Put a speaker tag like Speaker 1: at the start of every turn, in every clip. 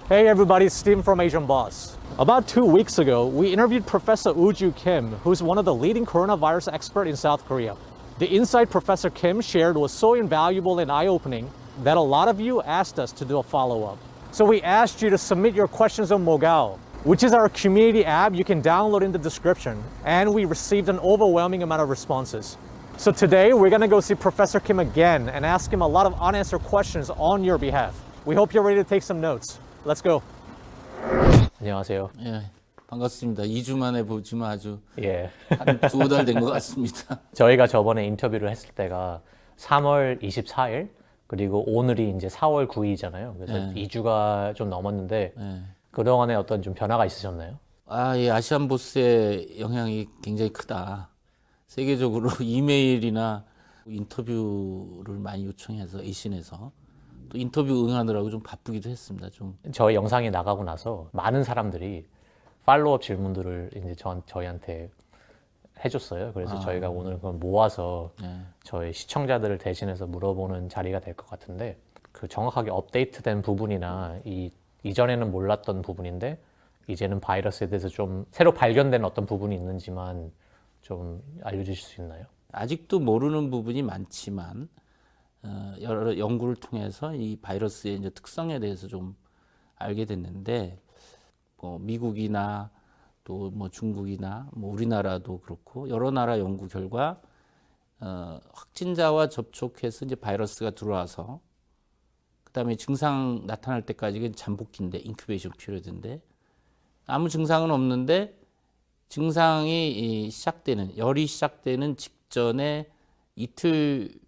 Speaker 1: Hey everybody, it's Steve from Asian Boss. About 2 weeks ago, we interviewed Professor Woo-Ju Kim, who's one of the leading coronavirus experts in South Korea. The insight Professor Kim shared was so invaluable and eye-opening that a lot of you asked us to do a follow-up. So we asked you to submit your questions on Mogao, which is our community app you can download in the description, and we received an overwhelming amount of responses. So today, we're gonna go see Professor Kim again and ask him a lot of unanswered questions on your behalf. We hope you're ready to take some notes. Let's go. 안녕하세요.
Speaker 2: 예, 반갑습니다. 2주 만에 보지만 아주
Speaker 1: 예.
Speaker 2: 한 두어 달 된 것 같습니다.
Speaker 1: 저희가 저번에 인터뷰를 했을 때가 3월 24일 그리고 오늘이 이제 4월 9일이잖아요. 그래서 2주가 좀 넘었는데 그동안에 어떤 좀 변화가 있으셨나요?
Speaker 2: 예, 아시안보스의 영향이 굉장히 크다. 세계적으로 이메일이나 인터뷰를 많이 요청해서 에이신에서 또 인터뷰 응하느라고 좀 바쁘기도 했습니다. 좀
Speaker 1: 저희 영상이 나가고 나서 많은 사람들이 팔로우업 질문들을 이제 저희한테 해줬어요. 그래서 저희가 오늘 그걸 모아서 저희 시청자들을 대신해서 물어보는 자리가 될 것 같은데 그 정확하게 업데이트된 부분이나 이전에는 몰랐던 부분인데 이제는 바이러스에 대해서 좀 새로 발견된 어떤 부분이 있는지만 좀 알려주실 수 있나요?
Speaker 2: 아직도 모르는 부분이 많지만 여러 연구를 통해서 이 바이러스의 이제 특성에 대해서 좀 알게 됐는데 뭐 미국이나 또 뭐 중국이나 뭐 우리나라도 그렇고 여러 나라 연구 결과 확진자와 접촉해서 이제 바이러스가 들어와서 그다음에 증상 나타날 때까지가 잠복기인데 인큐베이션 피리어드인데 아무 증상은 없는데 증상이 시작되는 열이 시작되는 직전에 이틀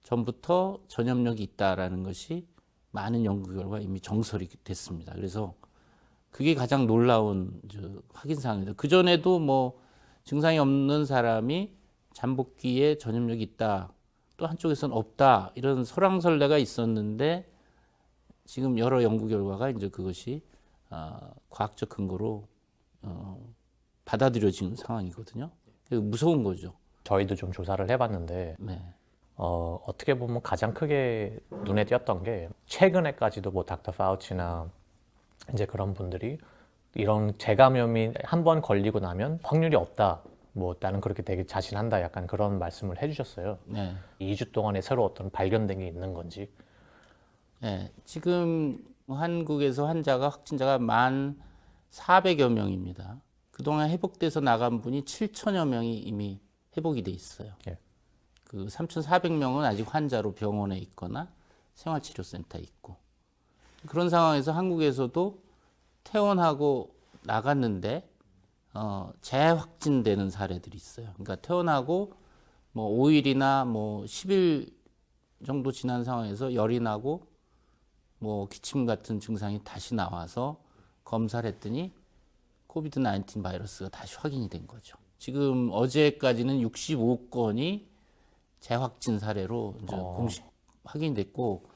Speaker 2: 전부터 전염력이 있다라는 것이 많은 연구 결과 이미 정설이 됐습니다. 그래서 그게 가장 놀라운 확인 사항입니다. 그 전에도 뭐 증상이 없는 사람이 잠복기에 전염력이 있다, 또 한쪽에서는 없다 이런 설왕설래가 있었는데 지금 여러 연구 결과가 이제 그것이 과학적 근거로 받아들여지는 상황이거든요. 무서운 거죠.
Speaker 1: 저희도 좀 조사를 해봤는데 어떻게 보면 가장 크게 눈에 띄었던 게 최근에까지도 뭐 닥터 파우치나 이제 그런 분들이 이런 재감염이 한 번 걸리고 나면 확률이 없다. 뭐 나는 그렇게 되게 자신한다. 약간 그런 말씀을 해주셨어요. 2주 동안에 새로 어떤 발견된 게 있는 건지.
Speaker 2: 네, 지금 한국에서 확진자가 1,400여 명입니다. 그동안 회복돼서 나간 분이 7천여 명이 이미 회복이 돼 있어요. 그 3,400명은 아직 환자로 병원에 있거나 생활치료센터에 있고 그런 상황에서 한국에서도 퇴원하고 나갔는데 재확진되는 사례들이 있어요. 그러니까 퇴원하고 뭐 5일이나 뭐 10일 정도 지난 상황에서 열이 나고 뭐 기침 같은 증상이 다시 나와서 검사를 했더니 코비드 19 바이러스가 다시 확인이 된 거죠. 지금 어제까지는 65건이 재확진 사례로 이제 공식 확인됐고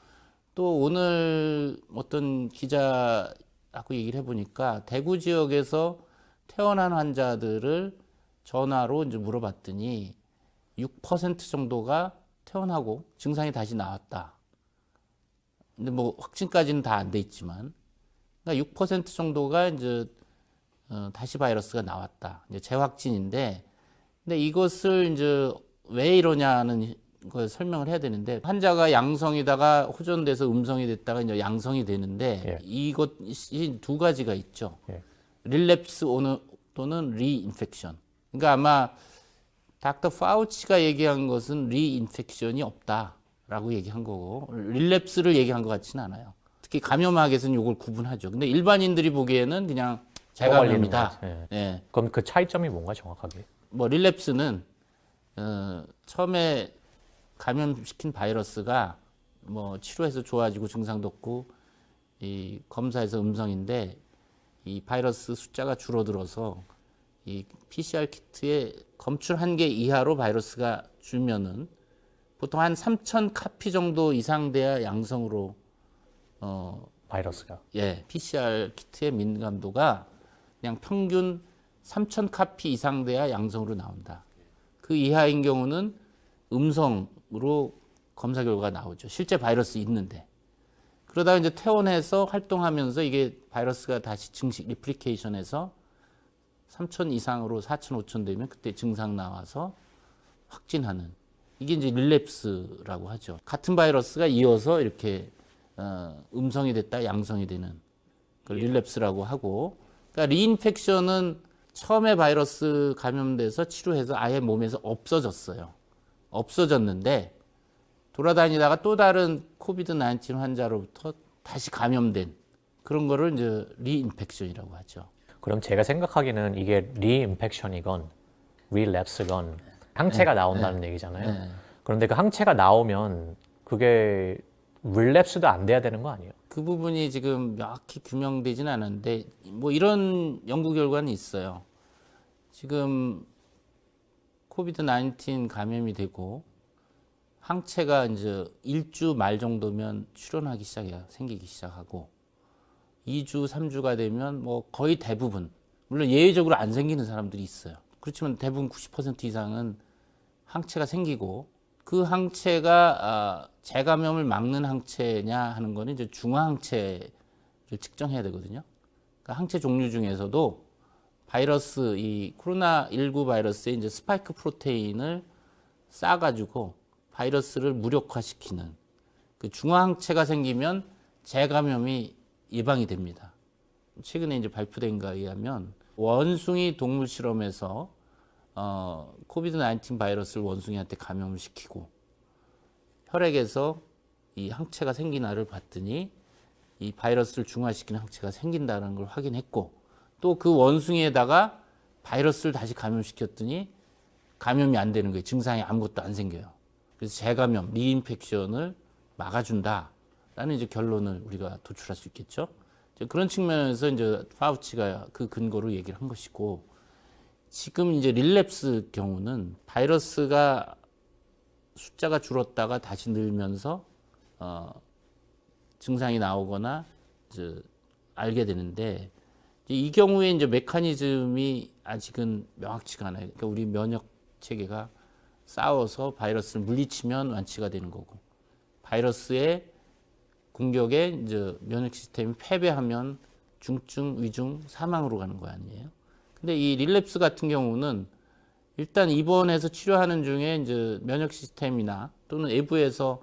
Speaker 2: 또 오늘 어떤 기자하고 얘기를 해보니까 대구 지역에서 퇴원한 환자들을 전화로 이제 물어봤더니 6% 정도가 퇴원하고 증상이 다시 나왔다. 근데 뭐 확진까지는 다 안 돼 있지만, 그러니까 6% 정도가 이제 다시 바이러스가 나왔다. 이제 재확진인데, 근데 이것을 이제 왜 이러냐는 걸 설명을 해야 되는데 환자가 양성이다가 호전돼서 음성이 됐다가 이제 양성이 되는데 이것이 두 가지가 있죠. 릴랩스 또는 리인펙션. 그러니까 아마 닥터 파우치가 얘기한 것은 리인펙션이 없다라고 얘기한 거고 릴랩스를 얘기한 것 같지는 않아요. 특히 감염학에서는 이걸 구분하죠. 근데 일반인들이 보기에는 그냥 재감염이다.
Speaker 1: 그럼 그 차이점이 뭔가 정확하게?
Speaker 2: 뭐 릴랩스는 처음에 감염시킨 바이러스가 뭐 치료해서 좋아지고 증상도 없고 이 검사에서 음성인데 이 바이러스 숫자가 줄어들어서 이 PCR 키트에 검출 한개 이하로 바이러스가 줄면은 보통 한 3,000 카피 정도 이상 돼야 양성으로
Speaker 1: 바이러스가
Speaker 2: PCR 키트의 민감도가 그냥 평균 3,000 카피 이상 돼야 양성으로 나온다. 그 이하인 경우는 음성으로 검사 결과가 나오죠. 실제 바이러스 있는데. 그러다가 이제 퇴원해서 활동하면서 이게 바이러스가 다시 증식 리플리케이션해서 3천 이상으로 4천, 5천 되면 그때 증상 나와서 확진하는 이게 이제 릴랩스라고 하죠. 같은 바이러스가 이어서 이렇게 음성이 됐다 양성이 되는 그걸 릴랩스라고 하고, 그러니까 리인펙션은 처음에 바이러스 감염돼서 치료해서 아예 몸에서 없어졌어요. 없어졌는데 돌아다니다가 또 다른 코비드 19 환자로부터 다시 감염된 그런 거를 이제 리인펙션이라고 하죠.
Speaker 1: 그럼 제가 생각하기에는 이게 리인펙션이건 릴랩스건 항체가 나온다는 얘기잖아요. 그런데 그 항체가 나오면 그게 릴랩스도 안 돼야 되는 거 아니에요?
Speaker 2: 그 부분이 지금 명확히 규명되지는 않았는데 뭐 이런 연구 결과는 있어요. 지금 코비드 19 감염이 되고 항체가 이제 1주 말 정도면 출현하기 시작해요. 생기기 시작하고 2주, 3주가 되면 뭐 거의 대부분, 물론 예외적으로 안 생기는 사람들이 있어요. 그렇지만 대부분 90% 이상은 항체가 생기고, 그 항체가 재감염을 막는 항체냐 하는 거는 이제 중화항체를 측정해야 되거든요. 그러니까 항체 종류 중에서도 바이러스, 이 코로나19 바이러스의 이제 스파이크 프로테인을 쌓아가지고 바이러스를 무력화시키는 그 중화항체가 생기면 재감염이 예방이 됩니다. 최근에 이제 발표된 거에 의하면 원숭이 동물 실험에서 코비드 19 바이러스를 원숭이한테 감염을 시키고 혈액에서 이 항체가 생기나를 봤더니 이 바이러스를 중화시키는 항체가 생긴다는 걸 확인했고, 또 그 원숭이에다가 바이러스를 다시 감염시켰더니 감염이 안 되는 거예요. 증상이 아무것도 안 생겨요. 그래서 재감염, 리인펙션을 막아준다라는 이제 결론을 우리가 도출할 수 있겠죠. 이제 그런 측면에서 이제 파우치가 그 근거로 얘기를 한 것이고, 지금 이제 릴랩스 경우는 바이러스가 숫자가 줄었다가 다시 늘면서 증상이 나오거나 이제 알게 되는데, 이 경우에 이제 메커니즘이 아직은 명확치가 않아요. 그러니까 우리 면역 체계가 싸워서 바이러스를 물리치면 완치가 되는 거고, 바이러스의 공격에 이제 면역 시스템이 패배하면 중증, 위중, 사망으로 가는 거 아니에요? 근데 이 릴랩스 같은 경우는 일단 입원해서 치료하는 중에 이제 면역 시스템이나 또는 외부에서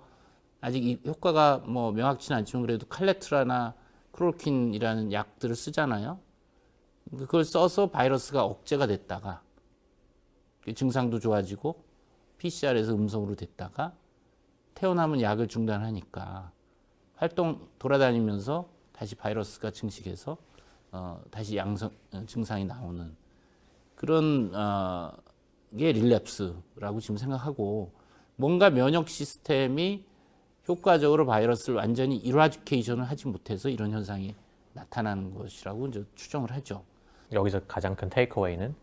Speaker 2: 아직 이 효과가 뭐 명확치는 않지만 그래도 칼레트라나 클로로킨이라는 약들을 쓰잖아요. 그걸 써서 바이러스가 억제가 됐다가 증상도 좋아지고 PCR에서 음성으로 됐다가 퇴원하면 약을 중단하니까 활동 돌아다니면서 다시 바이러스가 증식해서 다시 양성 증상이 나오는 그런 게 릴랩스라고 지금 생각하고, 뭔가 면역 시스템이 효과적으로 바이러스를 완전히 이라디케이션을 하지 못해서 이런 현상이 나타나는 것이라고 이제 추정을 하죠.
Speaker 1: 여기서 가장 큰 테이크어웨이는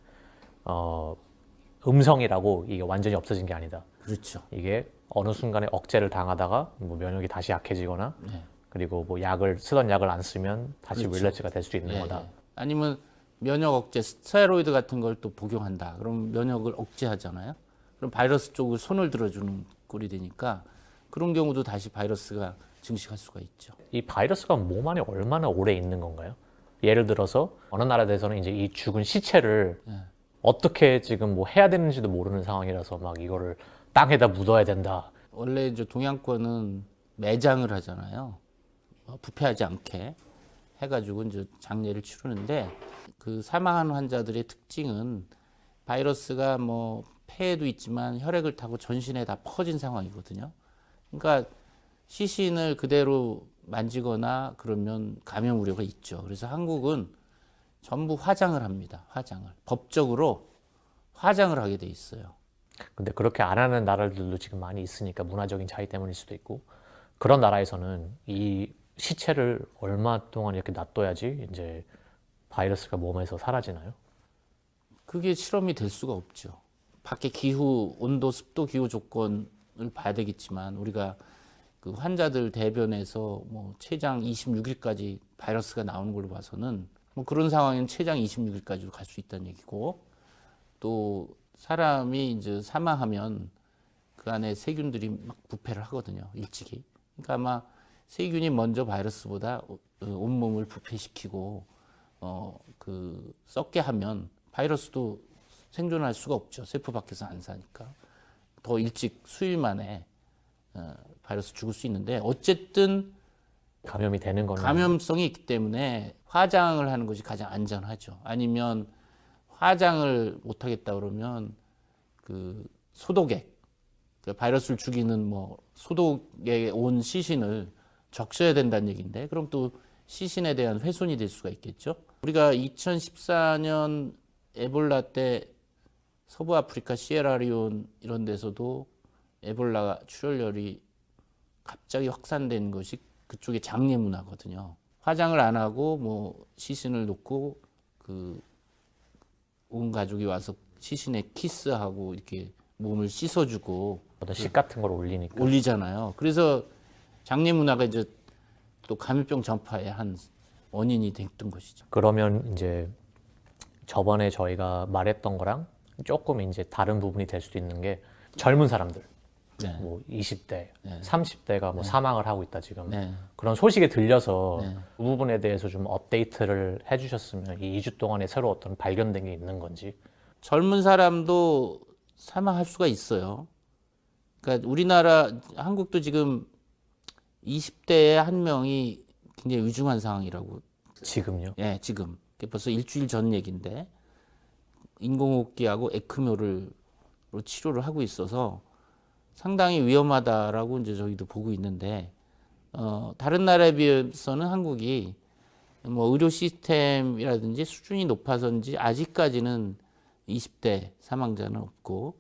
Speaker 1: 음성이라고 이게 완전히 없어진 게 아니다.
Speaker 2: 그렇죠.
Speaker 1: 이게 어느 순간에 억제를 당하다가 뭐 면역이 다시 약해지거나
Speaker 2: 네.
Speaker 1: 그리고 뭐 쓰던 약을 안 쓰면 다시
Speaker 2: 그렇죠.
Speaker 1: 릴랩스가 될 수 있는
Speaker 2: 네,
Speaker 1: 거다.
Speaker 2: 네. 아니면 면역 억제, 스테로이드 같은 걸 또 복용한다. 그럼 면역을 억제하잖아요. 그럼 바이러스 쪽을 손을 들어주는 꼴이 되니까 그런 경우도 다시 바이러스가 증식할 수가 있죠.
Speaker 1: 이 바이러스가 몸 안에 얼마나 오래 있는 건가요? 예를 들어서 어느 나라에서는 이제 이 죽은 시체를 어떻게 지금 뭐 해야 되는지도 모르는 상황이라서 막 이거를 땅에다 묻어야 된다.
Speaker 2: 원래 이제 동양권은 매장을 하잖아요. 부패하지 않게 해가지고 이제 장례를 치르는데, 그 사망한 환자들의 특징은 바이러스가 뭐 폐에도 있지만 혈액을 타고 전신에 다 퍼진 상황이거든요. 그러니까 시신을 그대로 만지거나 그러면 감염 우려가 있죠. 그래서 한국은 전부 화장을 합니다. 화장을. 법적으로 화장을 하게 돼 있어요.
Speaker 1: 근데 그렇게 안 하는 나라들도 지금 많이 있으니까 문화적인 차이 때문일 수도 있고, 그런 나라에서는 이 시체를 얼마 동안 이렇게 놔둬야지 이제 바이러스가 몸에서 사라지나요?
Speaker 2: 그게 실험이 될 수가 없죠. 밖에 기후, 온도, 습도, 기후 조건을 봐야 되겠지만 우리가 그 환자들 대변에서 뭐 췌장 26일까지 바이러스가 나오는 걸로 봐서는 뭐 그런 상황에는 췌장 26일까지도 갈 수 있다는 얘기고, 또 사람이 이제 사망하면 그 안에 세균들이 막 부패를 하거든요, 일찍이. 그러니까 아마 세균이 먼저 바이러스보다 온몸을 부패시키고 썩게 하면 바이러스도 생존할 수가 없죠. 세포 밖에서 안 사니까. 더 일찍 수일 만에 바이러스 죽을 수 있는데 어쨌든
Speaker 1: 감염이 되는 거는
Speaker 2: 감염성이 있기 때문에 화장을 하는 것이 가장 안전하죠. 아니면 화장을 못 하겠다 그러면 그 소독액, 그 바이러스를 죽이는 뭐 소독에 온 시신을 적셔야 된다는 얘기인데 그럼 또 시신에 대한 훼손이 될 수가 있겠죠. 우리가 2014년 에볼라 때 서부 아프리카 시에라리온 이런 데서도 에볼라 출혈열이 갑자기 확산된 것이 그쪽의 장례 문화거든요. 화장을 안 하고 뭐 시신을 놓고 그 온 가족이 와서 시신에 키스하고 이렇게 몸을 씻어주고
Speaker 1: 어떤 식 같은 걸 올리니까
Speaker 2: 올리잖아요. 그래서 장례 문화가 이제 또 감염병 전파의 한 원인이 됐던 것이죠.
Speaker 1: 그러면 이제 저번에 저희가 말했던 거랑 조금 이제 다른 부분이 될 수도 있는 게 젊은 사람들
Speaker 2: 네.
Speaker 1: 뭐 20대,
Speaker 2: 네.
Speaker 1: 30대가 뭐 사망을 하고 있다 지금
Speaker 2: 네.
Speaker 1: 그런 소식에 들려서
Speaker 2: 네.
Speaker 1: 그 부분에 대해서 좀 업데이트를 해주셨으면 이 2주 동안에 새로 어떤 발견된 게 있는 건지.
Speaker 2: 젊은 사람도 사망할 수가 있어요. 그러니까 우리나라 한국도 지금 20대에 한 명이 굉장히 위중한 상황이라고.
Speaker 1: 지금요?
Speaker 2: 예, 지금 벌써 일주일 전 얘기인데 인공호흡기하고 에크모로 치료를 하고 있어서 상당히 위험하다라고 이제 저희도 보고 있는데 다른 나라에 비해서는 한국이 뭐 의료 시스템이라든지 수준이 높아서인지 아직까지는 20대 사망자는 없고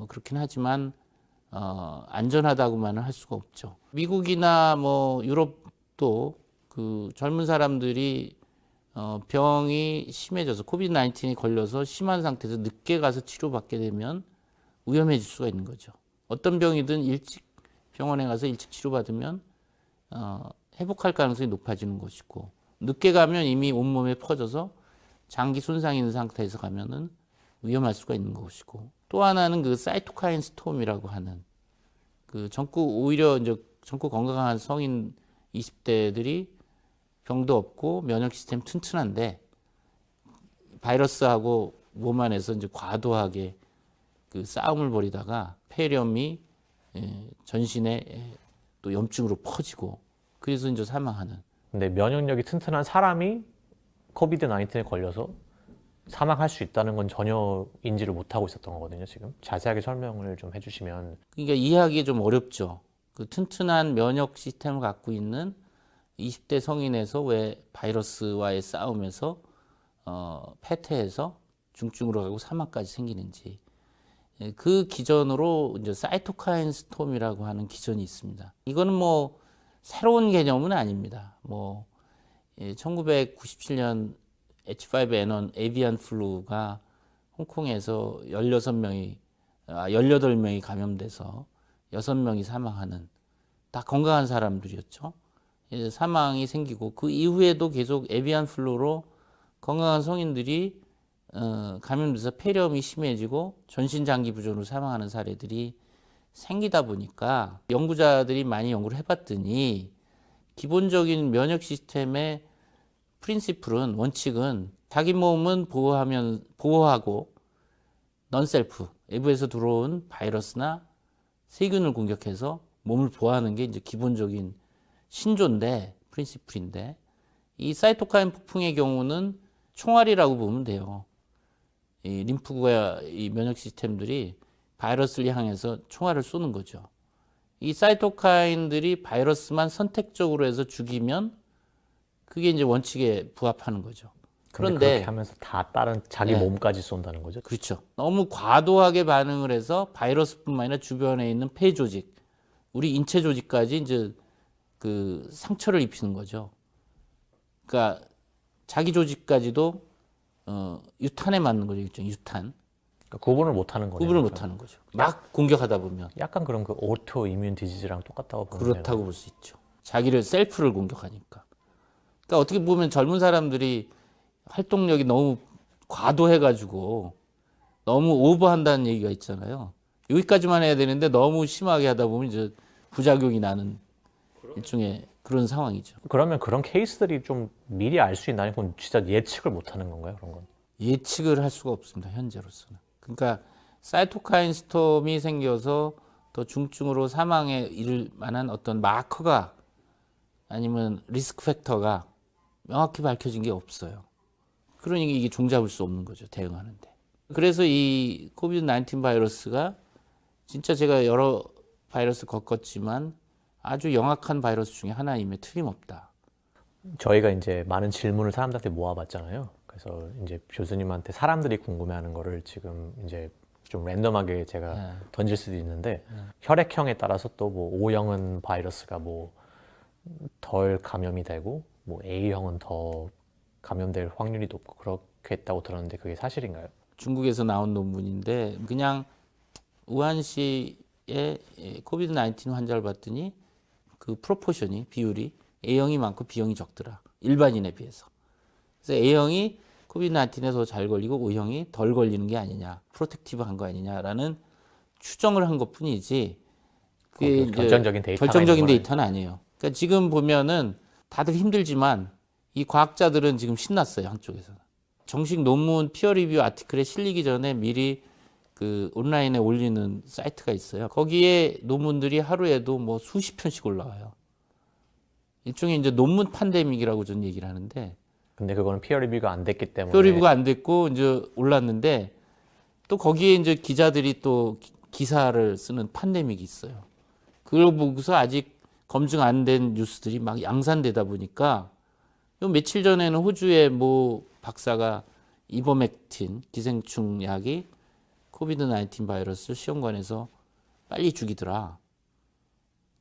Speaker 2: 그렇긴 하지만 안전하다고만은 할 수가 없죠. 미국이나 뭐 유럽도 그 젊은 사람들이 병이 심해져서 코비드 19에 걸려서 심한 상태에서 늦게 가서 치료받게 되면 위험해질 수가 있는 거죠. 어떤 병이든 일찍 병원에 가서 일찍 치료받으면 회복할 가능성이 높아지는 것이고 늦게 가면 이미 온몸에 퍼져서 장기 손상이 있는 상태에서 가면은 위험할 수가 있는 것이고 또 하나는 그 사이토카인 스톰이라고 하는 그 오히려 이제 젊고 건강한 성인 20대들이 병도 없고 면역 시스템 튼튼한데 바이러스하고 몸 안에서 이제 과도하게 그 싸움을 벌이다가 폐렴이 전신에 또 염증으로 퍼지고 그래서 이제 사망하는.
Speaker 1: 근데 면역력이 튼튼한 사람이 코비드 19에 걸려서 사망할 수 있다는 건 전혀 인지를 못하고 있었던 거거든요. 지금 자세하게 설명을 좀 해주시면.
Speaker 2: 그러니까 이해하기 좀 어렵죠. 그 튼튼한 면역 시스템을 갖고 있는 20대 성인에서 왜 바이러스와의 싸움에서 폐퇴해서 중증으로 가고 사망까지 생기는지. 그 기전으로 이제 사이토카인 스톰이라고 하는 기전이 있습니다. 이거는 뭐 새로운 개념은 아닙니다. 뭐 1997년 H5N1 에비안 플루가 홍콩에서 18명이 감염돼서 6명이 사망하는 다 건강한 사람들이었죠. 사망이 생기고 그 이후에도 계속 에비안 플루로 건강한 성인들이 감염돼서 폐렴이 심해지고 전신장기 부전으로 사망하는 사례들이 생기다 보니까 연구자들이 많이 연구를 해봤더니 기본적인 면역 시스템의 프린시플은 원칙은 자기 몸은 보호하고 넌셀프 외부에서 들어온 바이러스나 세균을 공격해서 몸을 보호하는 게 이제 기본적인 신조인데 프린시플인데 이 사이토카인 폭풍의 경우는 총알이라고 보면 돼요. 이 림프구와 이 면역 시스템들이 바이러스를 향해서 총알을 쏘는 거죠. 이 사이토카인들이 바이러스만 선택적으로 해서 죽이면 그게 이제 원칙에 부합하는 거죠.
Speaker 1: 그런데 그렇게 하면서 다 다른 자기 몸까지 쏜다는 거죠.
Speaker 2: 그렇죠. 너무 과도하게 반응을 해서 바이러스뿐만 아니라 주변에 있는 폐 조직, 우리 인체 조직까지 이제 그 상처를 입히는 거죠. 그러니까 자기 조직까지도 유탄에 맞는 거죠. 유탄.
Speaker 1: 그러니까 구분을 못하는 거네요.
Speaker 2: 구분을 못하는 거죠. 막 공격하다 보면.
Speaker 1: 약간 그런 그 오토 이뮨 디지즈랑 똑같다고 보면
Speaker 2: 그렇다고 볼 수 있죠. 자기를 셀프를 공격하니까. 그러니까 어떻게 보면 젊은 사람들이 활동력이 너무 과도해가지고 너무 오버한다는 얘기가 있잖아요. 여기까지만 해야 되는데 너무 심하게 하다 보면 이제 부작용이 나는 일종의 그런 상황이죠.
Speaker 1: 그러면 그런 케이스들이 좀 미리 알 수 있나요? 그건 진짜 예측을 못 하는 건가요? 그런 건?
Speaker 2: 예측을 할 수가 없습니다. 현재로서는. 그러니까 사이토카인 스톰이 생겨서 더 중증으로 사망에 이를 만한 어떤 마커가 아니면 리스크 팩터가 명확히 밝혀진 게 없어요. 그러니 이게 종잡을 수 없는 거죠. 대응하는데. 그래서 이 코비드 19 바이러스가 진짜 제가 여러 바이러스 겪었지만 아주 영악한 바이러스 중에 하나임에 틀림없다.
Speaker 1: 저희가 이제 많은 질문을 사람들한테 모아봤잖아요. 그래서 이제 교수님한테 사람들이 궁금해하는 거를 지금 이제 좀 랜덤하게 제가 던질 수도 있는데 혈액형에 따라서 또 뭐 O형은 바이러스가 뭐 덜 감염이 되고 뭐 A형은 더 감염될 확률이 높고 그렇게 했다고 들었는데 그게 사실인가요?
Speaker 2: 중국에서 나온 논문인데 그냥 우한시에 코비드 19 환자를 봤더니 그 프로포션이 비율이 A형이 많고 B형이 적더라. 일반인에 비해서. 그래서 A형이 코비드 19에 더 잘 걸리고 O형이 덜 걸리는 게 아니냐, 프로텍티브 한 거 아니냐라는 추정을 한 것뿐이지 그게 결정적인 데이터는 아니에요. 그러니까 지금 보면은 다들 힘들지만 이 과학자들은 지금 신났어요. 한쪽에서. 정식 논문 피어 리뷰 아티클에 실리기 전에 미리 그 온라인에 올리는 사이트가 있어요. 거기에 논문들이 하루에도 뭐 수십 편씩 올라와요. 일종의 이제 논문 팬데믹이라고 저는 얘기를 하는데.
Speaker 1: 근데 그거는 피어 리뷰가 안 됐기 때문에.
Speaker 2: 피어 리뷰가 안 됐고 이제 올랐는데 또 거기에 이제 기자들이 또 기사를 쓰는 팬데믹이 있어요. 그걸 보고서 아직 검증 안 된 뉴스들이 막 양산되다 보니까 요 며칠 전에는 호주의 뭐 박사가 이버맥틴 기생충 약이 코비드 19 바이러스를 시험관에서 빨리 죽이더라.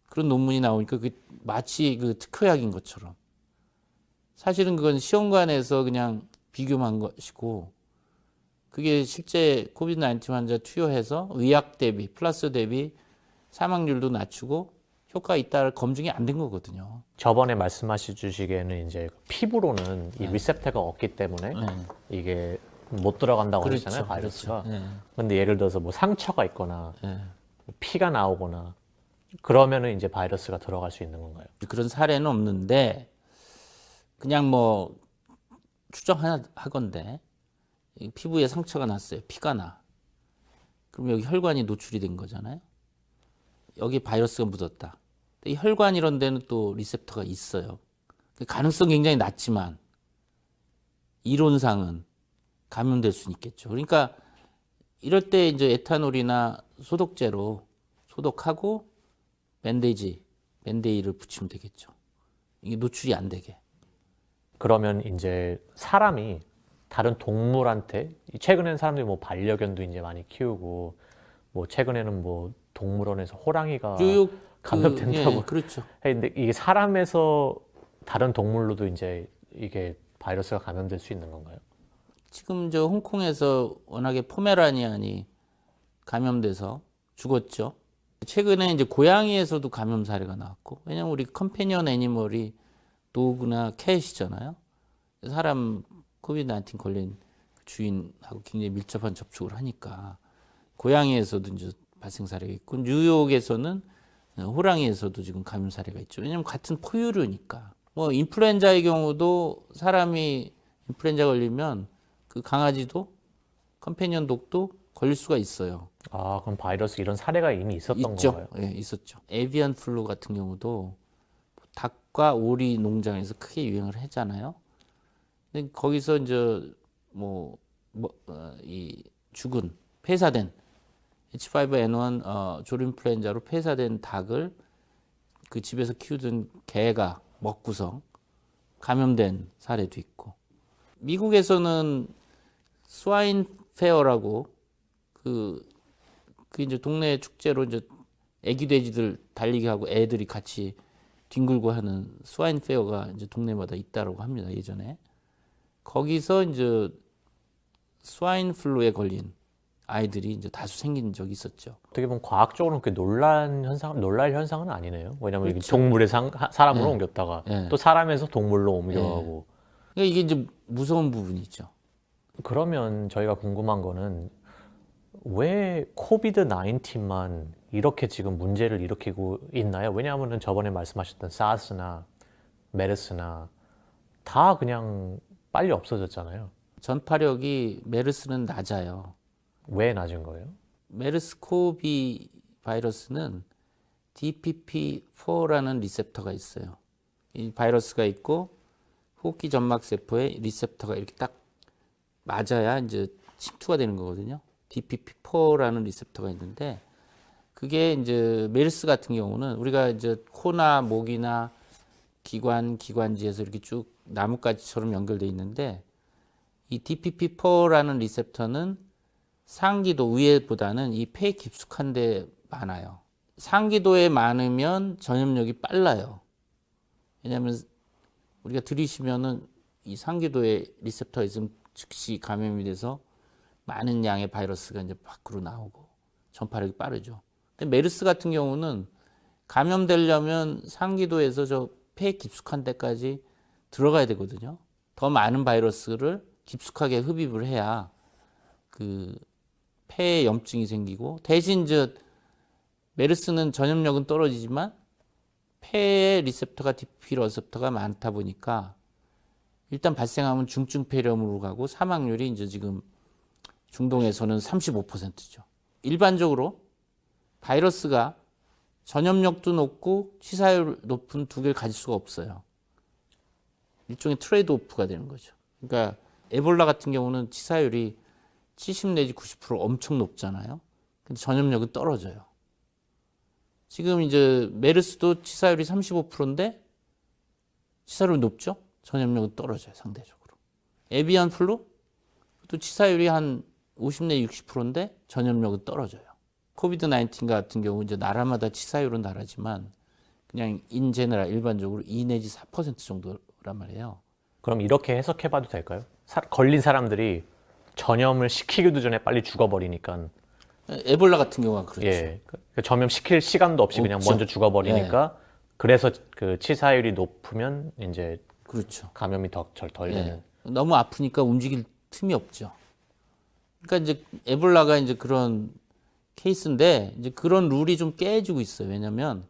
Speaker 2: 그런 논문이 나오니까 그게 마치 그 특효약인 것처럼. 사실은 그건 시험관에서 그냥 비교한 것이고 그게 실제 코비드 19 환자 투여해서 의약 대비, 플라스 대비 사망률도 낮추고 효과가 있다를 검증이 안 된 거거든요.
Speaker 1: 저번에 말씀하시 주시기에는 이제 피부로는 이 리셉터가 없기 때문에 이게 못 들어간다고 하셨잖아요, 바이러스가.
Speaker 2: 그렇죠.
Speaker 1: 근데 예를 들어서 뭐 상처가 있거나 피가 나오거나 그러면은 이제 바이러스가 들어갈 수 있는 건가요?
Speaker 2: 그런 사례는 없는데 그냥 뭐 추정하건대 피부에 상처가 났어요. 피가 나. 그럼 여기 혈관이 노출이 된 거잖아요. 여기 바이러스가 묻었다. 이 혈관 이런 데는 또 리셉터가 있어요. 가능성 굉장히 낮지만 이론상은 감염될 수는 있겠죠. 그러니까 이럴 때 이제 에탄올이나 소독제로 소독하고 밴데이를 붙이면 되겠죠. 이게 노출이 안 되게.
Speaker 1: 그러면 이제 사람이 다른 동물한테 최근에는 사람들이 뭐 반려견도 이제 많이 키우고 뭐 최근에는 뭐 동물원에서 호랑이가 감염된다고.
Speaker 2: 그렇죠.
Speaker 1: 근데 이게 사람에서 다른 동물로도 이제 이게 바이러스가 감염될 수 있는 건가요?
Speaker 2: 지금 저 홍콩에서 워낙에 포메라니안이 감염돼서 죽었죠. 최근에 이제 고양이에서도 감염 사례가 나왔고, 왜냐면 우리 컴패니언 애니멀이 도그나 캣이잖아요. 사람 코비드 19 걸린 주인하고 굉장히 밀접한 접촉을 하니까 고양이에서도 이제 발생 사례가 있고 뉴욕에서는 호랑이에서도 지금 감염 사례가 있죠. 왜냐하면 같은 포유류니까. 뭐 인플루엔자의 경우도 사람이 인플루엔자 걸리면 그 강아지도 컴패니언 독도 걸릴 수가 있어요.
Speaker 1: 아, 그럼 바이러스 이런 사례가 이미 있었던
Speaker 2: 있죠.
Speaker 1: 건가요?
Speaker 2: 예, 있었죠. 에비안 플루 같은 경우도 닭과 오리 농장에서 크게 유행을 했잖아요. 근데 거기서 이제 이 죽은 폐사된 H5N1 조류인플루엔자로 폐사된 닭을 그 집에서 키우던 개가 먹고서 감염된 사례도 있고, 미국에서는 스와인 페어라고 그 이제 동네 축제로 이제 애기 돼지들 달리게 하고 애들이 같이 뒹굴고 하는 스와인 페어가 이제 동네마다 있다라고 합니다. 예전에 거기서 이제 스와인 플루에 걸린 아이들이 이제 다수 생긴 적이 있었죠.
Speaker 1: 어떻게 보면 과학적으로는 그렇게 놀랄 현상은 아니네요. 왜냐하면
Speaker 2: 그렇죠.
Speaker 1: 이게 동물의 사람으로 옮겼다가 또 사람에서 동물로 옮겨가고.
Speaker 2: 그러니까 이게 이제 무서운 부분이죠.
Speaker 1: 그러면 저희가 궁금한 거는 왜 코비드 19만 이렇게 지금 문제를 일으키고 있나요? 왜냐하면 저번에 말씀하셨던 사스나 메르스나 다 그냥 빨리 없어졌잖아요.
Speaker 2: 전파력이 메르스는 낮아요.
Speaker 1: 왜 낮은 거예요?
Speaker 2: 메르스 코비 바이러스는 DPP4라는 리셉터가 있어요. 이 바이러스가 있고 호흡기 점막 세포에 리셉터가 이렇게 딱 맞아야 이제 침투가 되는 거거든요. DPP4라는 리셉터가 있는데 그게 이제 메르스 같은 경우는 우리가 이제 코나 목이나 기관지에서 이렇게 쭉 나뭇가지처럼 연결돼 있는데 이 DPP4라는 리셉터는 상기도 위에보다는 이 폐 깊숙한 데 많아요. 상기도에 많으면 전염력이 빨라요. 왜냐하면 우리가 들이쉬면은 이 상기도에 리셉터가 있으면 즉시 감염이 돼서 많은 양의 바이러스가 이제 밖으로 나오고 전파력이 빠르죠. 근데 메르스 같은 경우는 감염되려면 상기도에서 저 폐 깊숙한 데까지 들어가야 되거든요. 더 많은 바이러스를 깊숙하게 흡입을 해야 그 폐에 염증이 생기고 대신 저 메르스는 전염력은 떨어지지만 폐에 리셉터가 DPP 리셉터가 많다 보니까 일단 발생하면 중증 폐렴으로 가고 사망률이 이제 지금 중동에서는 35%죠. 일반적으로 바이러스가 전염력도 높고 치사율 높은 두 개를 가질 수가 없어요. 일종의 트레이드 오프가 되는 거죠. 그러니까 에볼라 같은 경우는 치사율이 70 내지 90% 엄청 높잖아요. 근데 전염력은 떨어져요. 지금 이제 메르스도 치사율이 35%인데 치사율이 높죠? 전염력은 떨어져요, 상대적으로. 에비안 플루 또 치사율이 한 50 내지 60%인데 전염력은 떨어져요. 코비드 19 같은 경우 이제 나라마다 치사율은 다르지만 그냥 인제너럴 일반적으로 2 내지 4% 정도란 말이에요.
Speaker 1: 그럼 이렇게 해석해봐도 될까요? 걸린 사람들이 전염을 시키기도 전에 빨리 죽어버리니까.
Speaker 2: 에볼라 같은 경우가 그렇죠.
Speaker 1: 예, 전염 시킬 시간도 없이 그냥
Speaker 2: 없죠.
Speaker 1: 먼저 죽어버리니까 그래서 그 치사율이 높으면 이제
Speaker 2: 그렇죠.
Speaker 1: 감염이 덜 되는.
Speaker 2: 너무 아프니까 움직일 틈이 없죠. 그러니까 이제 에볼라가 이제 그런 케이스인데 이제 그런 룰이 좀 깨지고 있어요. 왜냐면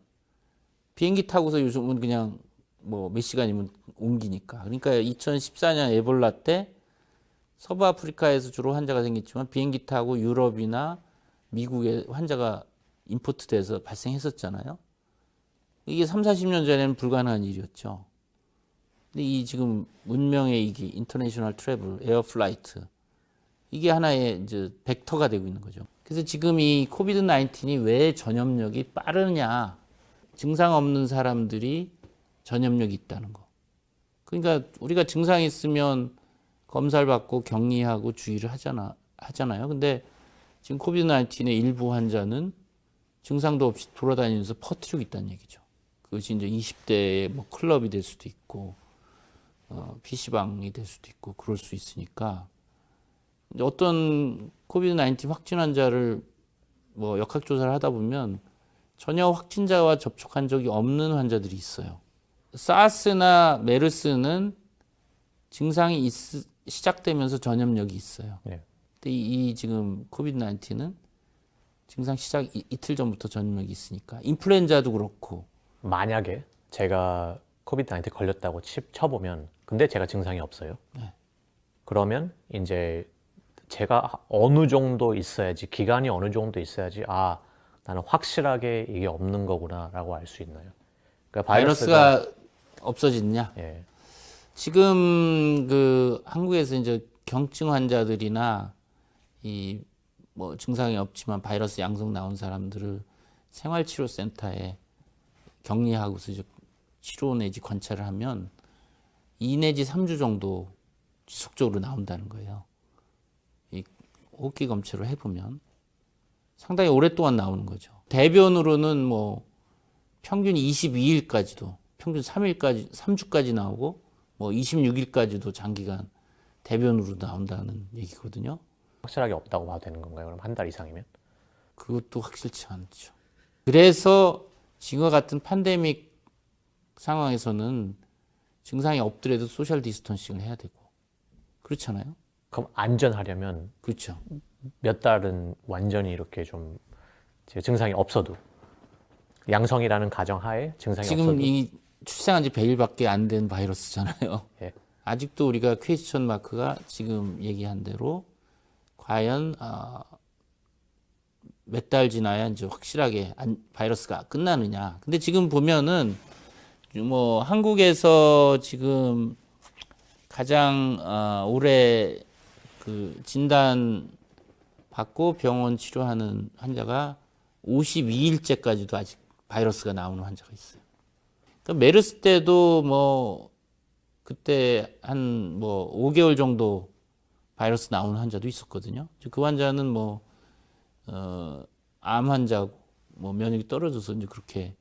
Speaker 2: 비행기 타고서 요즘은 그냥 뭐 몇 시간이면 옮기니까. 그러니까 2014년 에볼라 때 서부 아프리카에서 주로 환자가 생겼지만 비행기 타고 유럽이나 미국에 환자가 임포트돼서 발생했었잖아요. 이게 3, 40년 전에는 불가능한 일이었죠. 근데 이 지금 문명의 이기 인터내셔널 트래블, 에어 플라이트 이게 하나의 이제 벡터가 되고 있는 거죠. 그래서 지금 이 코비드 19이 왜 전염력이 빠르냐? 증상 없는 사람들이 전염력이 있다는 거. 그러니까 우리가 증상이 있으면 검사를 받고 격리하고 주의를 하잖아요. 근데 지금 코비드 19의 일부 환자는 증상도 없이 돌아다니면서 퍼뜨리고 있다는 얘기죠. 그것이 이제 20대의 뭐 클럽이 될 수도 있고, PC방이 될 수도 있고, 그럴 수 있으니까. 어떤 코비드 19 확진 환자를 뭐 역학조사를 하다 보면 전혀 확진자와 접촉한 적이 없는 환자들이 있어요. 사스나 메르스는 증상이 시작되면서 전염력이 있어요.
Speaker 1: 네.
Speaker 2: 근데 이 지금 코비드 19는 증상 시작 이틀 전부터 전염력이 있으니까 인플루엔자도 그렇고.
Speaker 1: 만약에 제가 코비드 19 걸렸다고 쳐보면 근데 제가 증상이 없어요.
Speaker 2: 네.
Speaker 1: 그러면 이제 제가 어느 정도 있어야지, 기간이 어느 정도 있어야지 나는 확실하게 이게 없는 거구나라고 알 수 있나요? 그러니까
Speaker 2: 바이러스가 없어지느냐?
Speaker 1: 예.
Speaker 2: 지금 그 한국에서 이제 경증 환자들이나 이 뭐 증상이 없지만 바이러스 양성 나온 사람들을 생활치료센터에 격리하고서 이제 치료 내지 관찰을 하면 2 내지 3주 정도 지속적으로 나온다는 거예요. 이 호흡기 검체로 해보면 상당히 오랫동안 나오는 거죠. 대변으로는 뭐 평균 22일까지도, 평균 3일까지, 3주까지 나오고 뭐 26일까지도 장기간 대변으로 나온다는 얘기거든요.
Speaker 1: 확실하게 없다고 봐도 되는 건가요? 그럼 한 달 이상이면?
Speaker 2: 그것도 확실치 않죠. 그래서 지금과 같은 팬데믹 상황에서는 증상이 없더라도 소셜 디스턴싱을 해야 되고 그렇잖아요.
Speaker 1: 그럼 안전하려면
Speaker 2: 그렇죠.
Speaker 1: 몇 달은 완전히 이렇게 좀 증상이 없어도 양성이라는 가정하에 증상이
Speaker 2: 지금
Speaker 1: 없어도
Speaker 2: 이 출생한 지 100일밖에 안 된 바이러스잖아요.
Speaker 1: 예.
Speaker 2: 아직도 우리가 퀘스천 마크가 지금 얘기한 대로 과연 몇 달 지나야 이제 확실하게 바이러스가 끝나느냐. 근데 지금 보면은 뭐 한국에서 지금 가장 오래 그 진단 받고 병원 치료하는 환자가 52일째까지도 아직 바이러스가 나오는 환자가 있어요. 그러니까 메르스 때도 뭐 그때 한 뭐 5개월 정도 바이러스 나오는 환자도 있었거든요. 그 환자는 뭐 암 환자고 뭐 면역이 떨어져서 이제 그렇게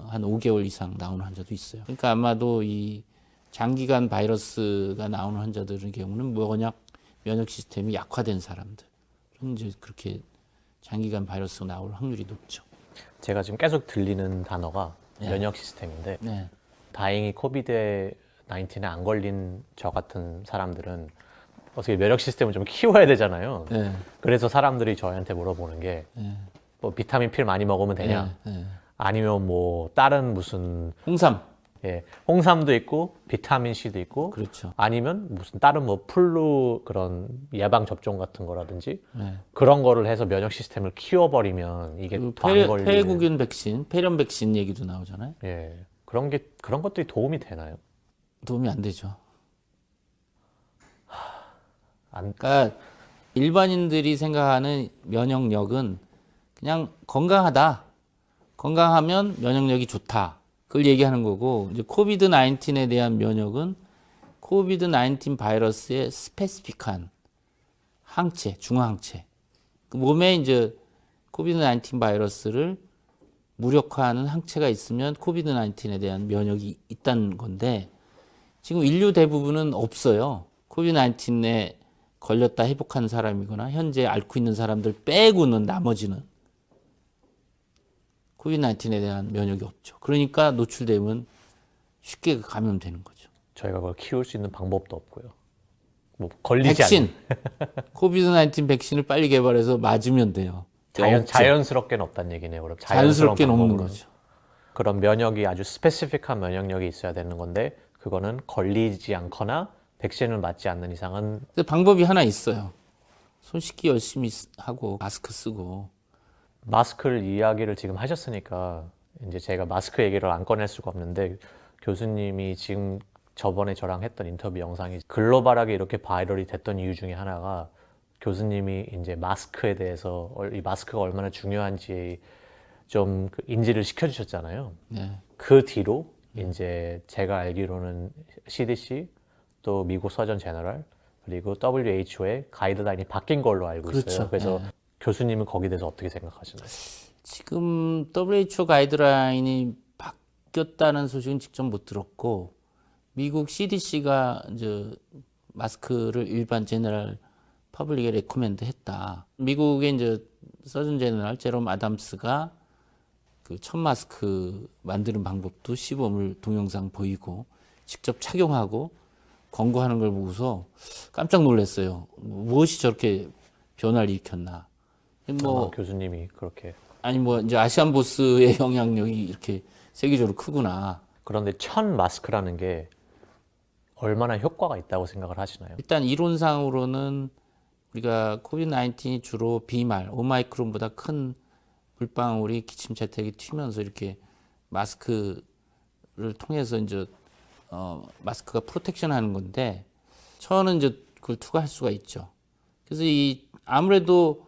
Speaker 2: 한 5개월 이상 나오는 환자도 있어요. 그러니까 아마도 이 장기간 바이러스가 나오는 환자들의 경우는 워낙 면역 시스템이 약화된 사람들은 이제 그렇게 장기간 바이러스가 나올 확률이 높죠.
Speaker 1: 제가 지금 계속 들리는 단어가
Speaker 2: 네.
Speaker 1: 면역 시스템인데
Speaker 2: 네.
Speaker 1: 다행히 코비드 19에 안 걸린 저 같은 사람들은 어떻게 면역 시스템을 좀 키워야 되잖아요.
Speaker 2: 네.
Speaker 1: 그래서 사람들이 저희한테 물어보는 게 뭐 비타민 P를 많이 먹으면 되냐? 아니면 뭐 다른 무슨
Speaker 2: 홍삼.
Speaker 1: 예, 홍삼도 있고 비타민 C도 있고
Speaker 2: 그렇죠.
Speaker 1: 아니면 무슨 다른 뭐 플루 그런 예방 접종 같은 거라든지
Speaker 2: 네.
Speaker 1: 그런 거를 해서 면역 시스템을 키워버리면 이게
Speaker 2: 그
Speaker 1: 더 안 걸리는
Speaker 2: 폐렴 백신, 폐렴 백신 얘기도 나오잖아요.
Speaker 1: 예, 그런 것들이 도움이 되나요?
Speaker 2: 도움이 안 되죠.
Speaker 1: 안
Speaker 2: 그러니까 일반인들이 생각하는 면역력은 그냥 건강하다. 건강하면 면역력이 좋다. 그걸 얘기하는 거고, 이제 코비드 19에 대한 면역은 코비드 19 바이러스의 스페시픽한 항체, 중화항체. 그 몸에 이제 코비드 19 바이러스를 무력화하는 항체가 있으면 코비드 19에 대한 면역이 있다는 건데, 지금 인류 대부분은 없어요. 코비드 19에 걸렸다 회복한 사람이거나 현재 앓고 있는 사람들 빼고는 나머지는 코비드 19에 대한 면역이 없죠. 그러니까 노출되면 쉽게 감염되는 거죠.
Speaker 1: 저희가 그걸 키울 수 있는 방법도 없고요. 뭐 걸리지
Speaker 2: 백신, 코비드 19 백신을 빨리 개발해서 맞으면 돼요. 없죠.
Speaker 1: 자연스럽게는 없다는 얘기네요. 그럼
Speaker 2: 자연스럽게는 없는
Speaker 1: 방법으로는.
Speaker 2: 거죠.
Speaker 1: 그런 면역이 아주 스페시픽한 면역력이 있어야 되는 건데 그거는 걸리지 않거나 백신을 맞지 않는 이상은
Speaker 2: 근데 방법이 하나 있어요. 손 씻기 열심히 하고 마스크 쓰고.
Speaker 1: 마스크를 이야기를 지금 하셨으니까 이제 제가 마스크 얘기를 안 꺼낼 수가 없는데 교수님이 지금 저번에 저랑 했던 인터뷰 영상이 글로벌하게 이렇게 바이럴이 됐던 이유 중에 하나가 교수님이 이제 마스크에 대해서 이 마스크가 얼마나 중요한지 좀 인지를 시켜주셨잖아요.
Speaker 2: 네.
Speaker 1: 그 뒤로 이제 제가 알기로는 CDC 또 미국 서전 제너럴 그리고 WHO의 가이드라인이 바뀐 걸로 알고 있어요.
Speaker 2: 그렇죠.
Speaker 1: 그래서
Speaker 2: 네.
Speaker 1: 교수님은 거기에 대해서 어떻게 생각하시나요?
Speaker 2: 지금 WHO 가이드라인이 바뀌었다는 소식은 직접 못 들었고 미국 CDC가 이제 마스크를 일반 제너럴 퍼블릭에 레코멘드 했다. 미국의 이제 서전 제너럴 제롬 아담스가 그 첫 마스크 만드는 방법도 시범을 동영상 보이고 직접 착용하고 권고하는 걸 보고서 깜짝 놀랐어요. 무엇이 저렇게 변화를 일으켰나. 뭐
Speaker 1: 교수님이 그렇게
Speaker 2: 아니 뭐 이제 아시안 보스의 영향력이 이렇게 세계적으로 크구나.
Speaker 1: 그런데 첫 마스크라는 게 얼마나 효과가 있다고 생각을 하시나요?
Speaker 2: 일단 이론상으로는 우리가 코비드 19이 주로 비말, 오마이크론보다 큰 물방울이 기침 채택이 튀면서 이렇게 마스크를 통해서 이제 마스크가 프로텍션 하는 건데 처음은 이제 그걸 투과할 수가 있죠. 그래서 이 아무래도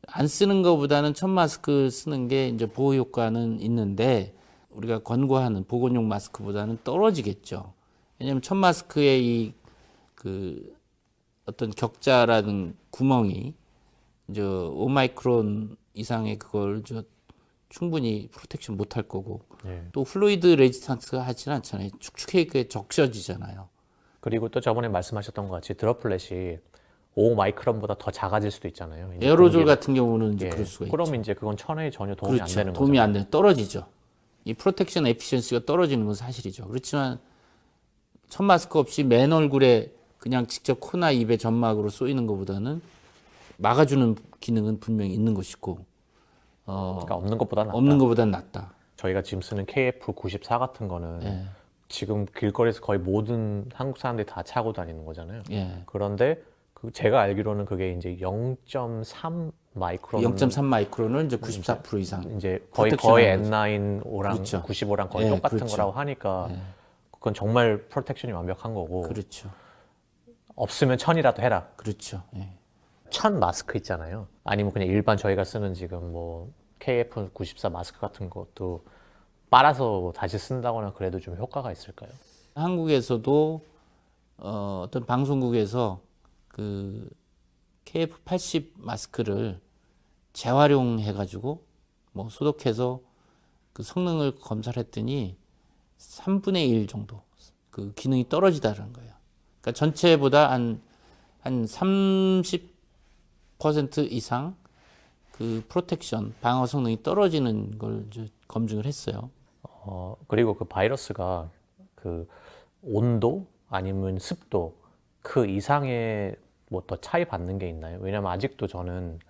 Speaker 2: 안 쓰는 것보다는 첫 마스크 쓰는 게 이제 보호 효과는 있는데 우리가 권고하는 보건용 마스크보다는 떨어지겠죠. 왜냐하면 첫 마스크의 이 그 어떤 격자라는 구멍이 이제 5마이크론 이상의 그걸 충분히 프로텍션 못할 거고
Speaker 1: 예.
Speaker 2: 또 플루이드 레지스턴스가 하지는 않잖아요. 축축하게 적셔지잖아요.
Speaker 1: 그리고 또 저번에 말씀하셨던 것 같이 드러플렛이 5마이크론보다 더 작아질 수도 있잖아요. 이제
Speaker 2: 에어로졸
Speaker 1: 공기가-
Speaker 2: 같은 경우는 이제
Speaker 1: 예.
Speaker 2: 그럴 수가
Speaker 1: 그럼
Speaker 2: 있죠.
Speaker 1: 이제 그건 천에 전혀 도움이
Speaker 2: 그렇죠.
Speaker 1: 안 되는 거죠.
Speaker 2: 도움이 안 돼. 떨어지죠. 이 프로텍션 에피션시가 떨어지는 건 사실이죠. 그렇지만 첫 마스크 없이 맨 얼굴에 그냥 직접 코나 입에 점막으로 쏘이는 것보다는 막아주는 기능은 분명히 있는 것이고
Speaker 1: 그러니까 없는 것보다 낫다.
Speaker 2: 없는 것보단 낫다.
Speaker 1: 저희가 지금 쓰는 KF94 같은 거는
Speaker 2: 예.
Speaker 1: 지금 길거리에서 거의 모든 한국 사람들이 다 차고 다니는 거잖아요.
Speaker 2: 예.
Speaker 1: 그런데 제가 알기로는 그게 이제 0.3 마이크론,
Speaker 2: 0.3 마이크론은 이제 94% 이상.
Speaker 1: 이제 거의
Speaker 2: 프로텍션이라는
Speaker 1: N95랑
Speaker 2: 그렇죠.
Speaker 1: 95랑 거의
Speaker 2: 예,
Speaker 1: 똑같은
Speaker 2: 그렇죠.
Speaker 1: 거라고 하니까
Speaker 2: 예.
Speaker 1: 그건 정말 프로텍션이 완벽한 거고
Speaker 2: 그렇죠.
Speaker 1: 없으면 1000이라도 해라.
Speaker 2: 그렇죠. 예.
Speaker 1: 1000 마스크 있잖아요. 아니면 그냥 일반 저희가 쓰는 지금 뭐 KF94 마스크 같은 것도 빨아서 다시 쓴다거나 그래도 좀 효과가 있을까요?
Speaker 2: 한국에서도 어떤 방송국에서 그 KF80 마스크를 재활용해가지고 뭐 소독해서 그 성능을 검사를 했더니 3분의 1 정도 그 기능이 떨어지다는 거예요. 그러니까 전체보다 한 30% 이상 그 프로텍션 방어 성능이 떨어지는 걸 이제 검증을 했어요.
Speaker 1: 그리고 그 바이러스가 그 온도 아니면 습도 그 이상의 뭐 더 차이 받는 게 있나요? 왜냐면 아직도 저는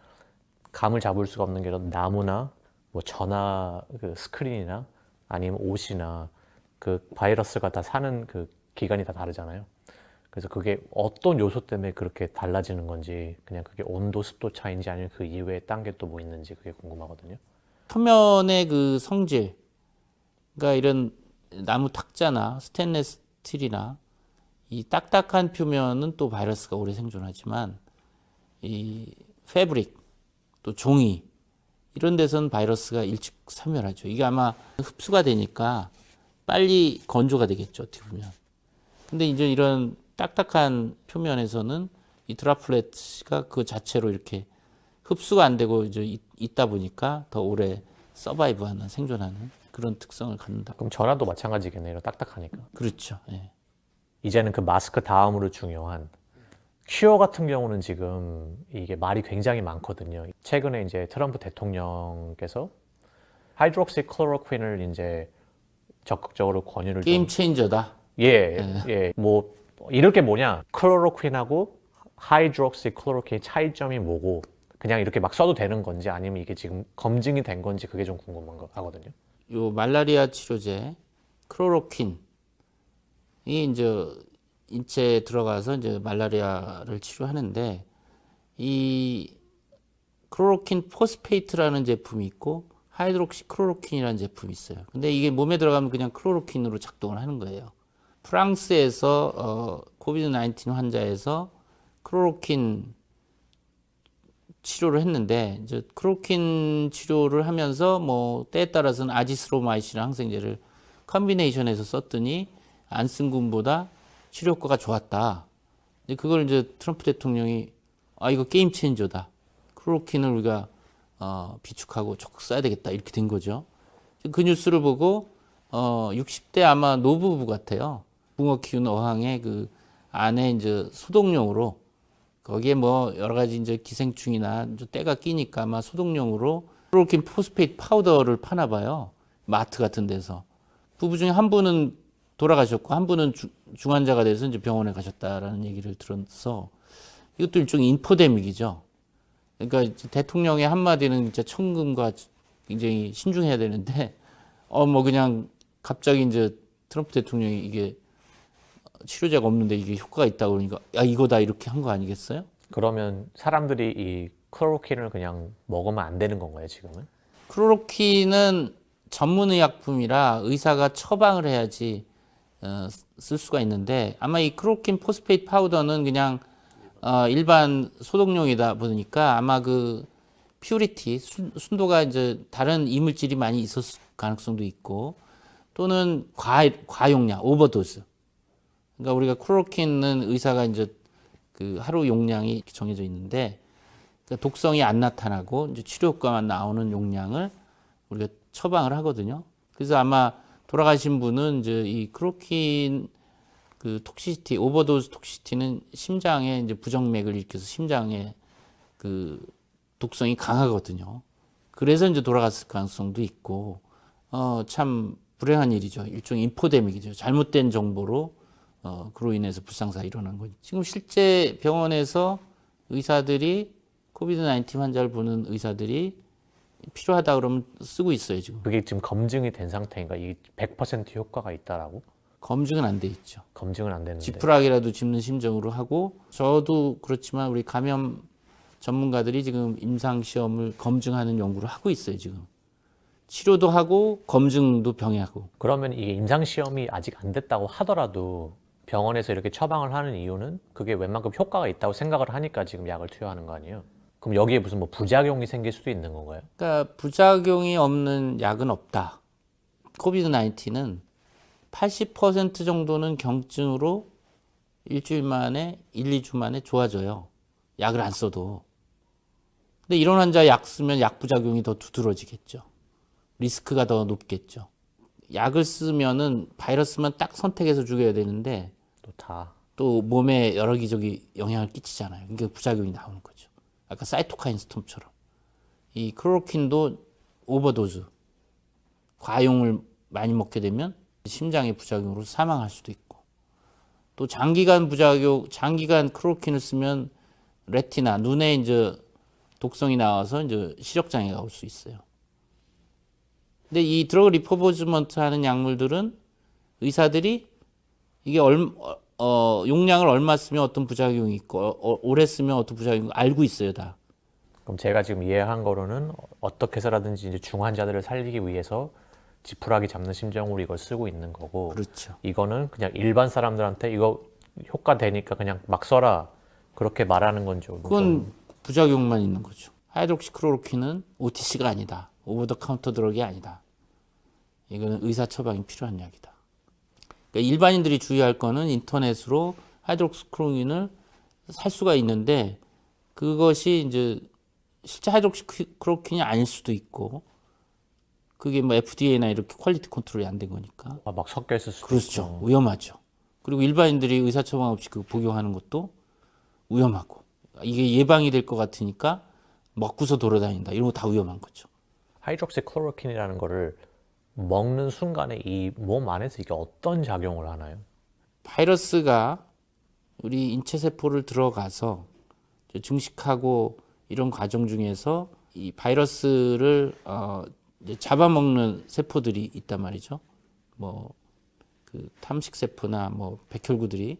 Speaker 1: 감을 잡을 수가 없는 게 나무나 뭐 전화 그 스크린이나 아니면 옷이나 그 바이러스가 다 사는 그 기간이 다 다르잖아요. 그래서 그게 어떤 요소 때문에 그렇게 달라지는 건지 그냥 그게 온도 습도 차이인지 아니면 그 이외에 딴 게 또 뭐 있는지 그게 궁금하거든요.
Speaker 2: 표면의 그 성질, 그러니까 이런 나무 탁자나 스테인레스 스틸이나 이 딱딱한 표면은 또 바이러스가 오래 생존하지만 이 패브릭 또 종이 이런 데서는 바이러스가 일찍 사멸하죠. 이게 아마 흡수가 되니까 빨리 건조가 되겠죠, 어떻게 보면. 근데 이제 이런 딱딱한 표면에서는 이 드라플렛가 그 자체로 이렇게 흡수가 안 되고 이제 있다 보니까 더 오래 서바이브하는 생존하는 그런 특성을 갖는다.
Speaker 1: 그럼 전화도 마찬가지겠네요. 딱딱하니까.
Speaker 2: 그렇죠. 예.
Speaker 1: 이제는 그 마스크 다음으로 중요한 큐어 같은 경우는 지금 이게 말이 굉장히 많거든요. 최근에 이제 트럼프 대통령께서 하이드록시 클로로퀸을 이제 적극적으로 권유를
Speaker 2: 게임 체인저다.
Speaker 1: 예. 뭐 이럴 게 뭐냐? 클로로퀸하고 하이드록시 클로로퀸의 차이점이 뭐고 그냥 이렇게 막 써도 되는 건지 아니면 이게 지금 검증이 된 건지 그게 좀 궁금한 거 하거든요.
Speaker 2: 요 말라리아 치료제 클로로퀸이 이제 인체에 들어가서 이제 말라리아를 치료하는데 이 클로로킨 포스페이트라는 제품이 있고 하이드록시 클로로킨이라는 제품이 있어요. 근데 이게 몸에 들어가면 그냥 클로로킨으로 작동을 하는 거예요. 프랑스에서 코비드 19 환자에서 클로로킨 치료를 했는데 이제 클로로킨 치료를 하면서 뭐 때에 따라서는 아지스로마이신 항생제를 컨비네이션해서 썼더니 안 쓴 군보다 치료 효과가 좋았다. 그걸 이제 트럼프 대통령이 이거 게임 체인저다. 클로로킨을 우리가 비축하고 적극 써야 되겠다. 이렇게 된 거죠. 그 뉴스를 보고 60대 아마 노부부 같아요. 붕어 키우는 어항에 그 안에 이제 소독용으로 거기에 뭐 여러 가지 이제 기생충이나 이제 때가 끼니까 아마 소독용으로 클로로킨 포스페이트 파우더를 파나 봐요. 마트 같은 데서. 부부 중에 한 분은 돌아가셨고 한 분은 중환자가 돼서 이제 병원에 가셨다라는 얘기를 들어서 이것도 일종의 인포데믹이죠. 그러니까 대통령의 한마디는 진짜 천금과 굉장히 신중해야 되는데 뭐 그냥 갑자기 이제 트럼프 대통령이 이게 치료제가 없는데 이게 효과가 있다고 그러니까 이거다 이렇게 한 거 아니겠어요?
Speaker 1: 그러면 사람들이 이 클로로킨을 그냥 먹으면 안 되는 건가요, 지금은?
Speaker 2: 클로로킨은 전문의약품이라 의사가 처방을 해야지 쓸 수가 있는데 아마 이 클로로킨 포스페이트 파우더는 그냥 일반 소독용이다 보니까 아마 그 퓨리티 순도가 이제 다른 이물질이 많이 있었을 가능성도 있고 또는 과용량 오버도즈. 그러니까 우리가 클로로킨은 의사가 이제 그 하루 용량이 정해져 있는데 그러니까 독성이 안 나타나고 이제 치료 효과만 나오는 용량을 우리가 처방을 하거든요. 그래서 아마 돌아가신 분은 이제 이 클로로킨 그 톡시시티, 오버도즈 톡시시티는 심장에 이제 부정맥을 일으켜서 심장에 그 독성이 강하거든요. 그래서 이제 돌아갔을 가능성도 있고, 참 불행한 일이죠. 일종의 인포데믹이죠. 잘못된 정보로, 그로 인해서 불상사가 일어난 거죠. 지금 실제 병원에서 의사들이, 코비드 19 환자를 보는 의사들이 필요하다 그러면 쓰고 있어요, 지금.
Speaker 1: 그게 지금 검증이 된 상태인가? 이 100% 효과가 있다라고?
Speaker 2: 검증은 안 돼 있죠.
Speaker 1: 검증은 안 되는데.
Speaker 2: 지푸라기라도 짚는 심정으로 하고, 저도 그렇지만 우리 감염 전문가들이 지금 임상시험을 검증하는 연구를 하고 있어요, 지금. 치료도 하고 검증도 병행하고.
Speaker 1: 그러면 이게 임상시험이 아직 안 됐다고 하더라도 병원에서 이렇게 처방을 하는 이유는 그게 웬만큼 효과가 있다고 생각을 하니까 지금 약을 투여하는 거 아니에요? 그럼 여기에 무슨 뭐 부작용이 생길 수도 있는 건가요?
Speaker 2: 그러니까 부작용이 없는 약은 없다. 코비드 19은 80% 정도는 경증으로 일주일 만에 1, 2주 만에 좋아져요. 약을 안 써도. 근데 이런 환자 약 쓰면 약 부작용이 더 두드러지겠죠. 리스크가 더 높겠죠. 약을 쓰면은 바이러스만 딱 선택해서 죽여야 되는데 또 몸에 여러 기저기 영향을 끼치잖아요. 그러니까 부작용이 나오는 거죠. 아까 사이토카인 스톰처럼. 이 클로로킨도 오버도즈, 과용을 많이 먹게 되면 심장의 부작용으로 사망할 수도 있고, 또 장기간 부작용, 장기간 클로로킨을 쓰면 레티나, 눈에 이제 독성이 나와서 이제 시력 장애가 올 수 있어요. 근데 이 드러그 리퍼버즈먼트 하는 약물들은 의사들이 이게 용량을 얼마 쓰면 어떤 부작용이 있고 오래 쓰면 어떤 부작용이 있고 알고 있어요, 다.
Speaker 1: 그럼 제가 지금 이해한 거로는 어떻게 해서라든지 이제 중환자들을 살리기 위해서 지푸라기 잡는 심정으로 이걸 쓰고 있는 거고.
Speaker 2: 그렇죠.
Speaker 1: 이거는 그냥 일반 사람들한테 이거 효과 되니까 그냥 막 써라 그렇게 말하는 건죠.
Speaker 2: 그건 부작용만 있는 거죠. 하이드록시클로로킨은 OTC가 아니다. 오버 더 카운터 드럭이 아니다. 이거는 의사 처방이 필요한 약이다. 그러니까 일반인들이 주의할 거는 인터넷으로 하이드록시클로로킨을 살 수가 있는데 그것이 이제 실제 하이드록시클로로킨이 아닐 수도 있고, 그게 뭐 FDA나 이렇게 퀄리티 컨트롤이 안 된 거니까.
Speaker 1: 막 섞여 있을 수도
Speaker 2: 그렇죠.
Speaker 1: 있고.
Speaker 2: 위험하죠. 그리고 일반인들이 의사 처방 없이 그 복용하는 것도 위험하고, 이게 예방이 될 것 같으니까 먹고서 돌아다닌다. 이런 거 다 위험한 거죠.
Speaker 1: 하이드록시클로로킨이라는 거를 먹는 순간에 이 몸 안에서 이게 어떤 작용을 하나요?
Speaker 2: 바이러스가 우리 인체 세포를 들어가서 증식하고 이런 과정 중에서 이 바이러스를 이제 잡아먹는 세포들이 있단 말이죠. 뭐 그 탐식 세포나 뭐 백혈구들이.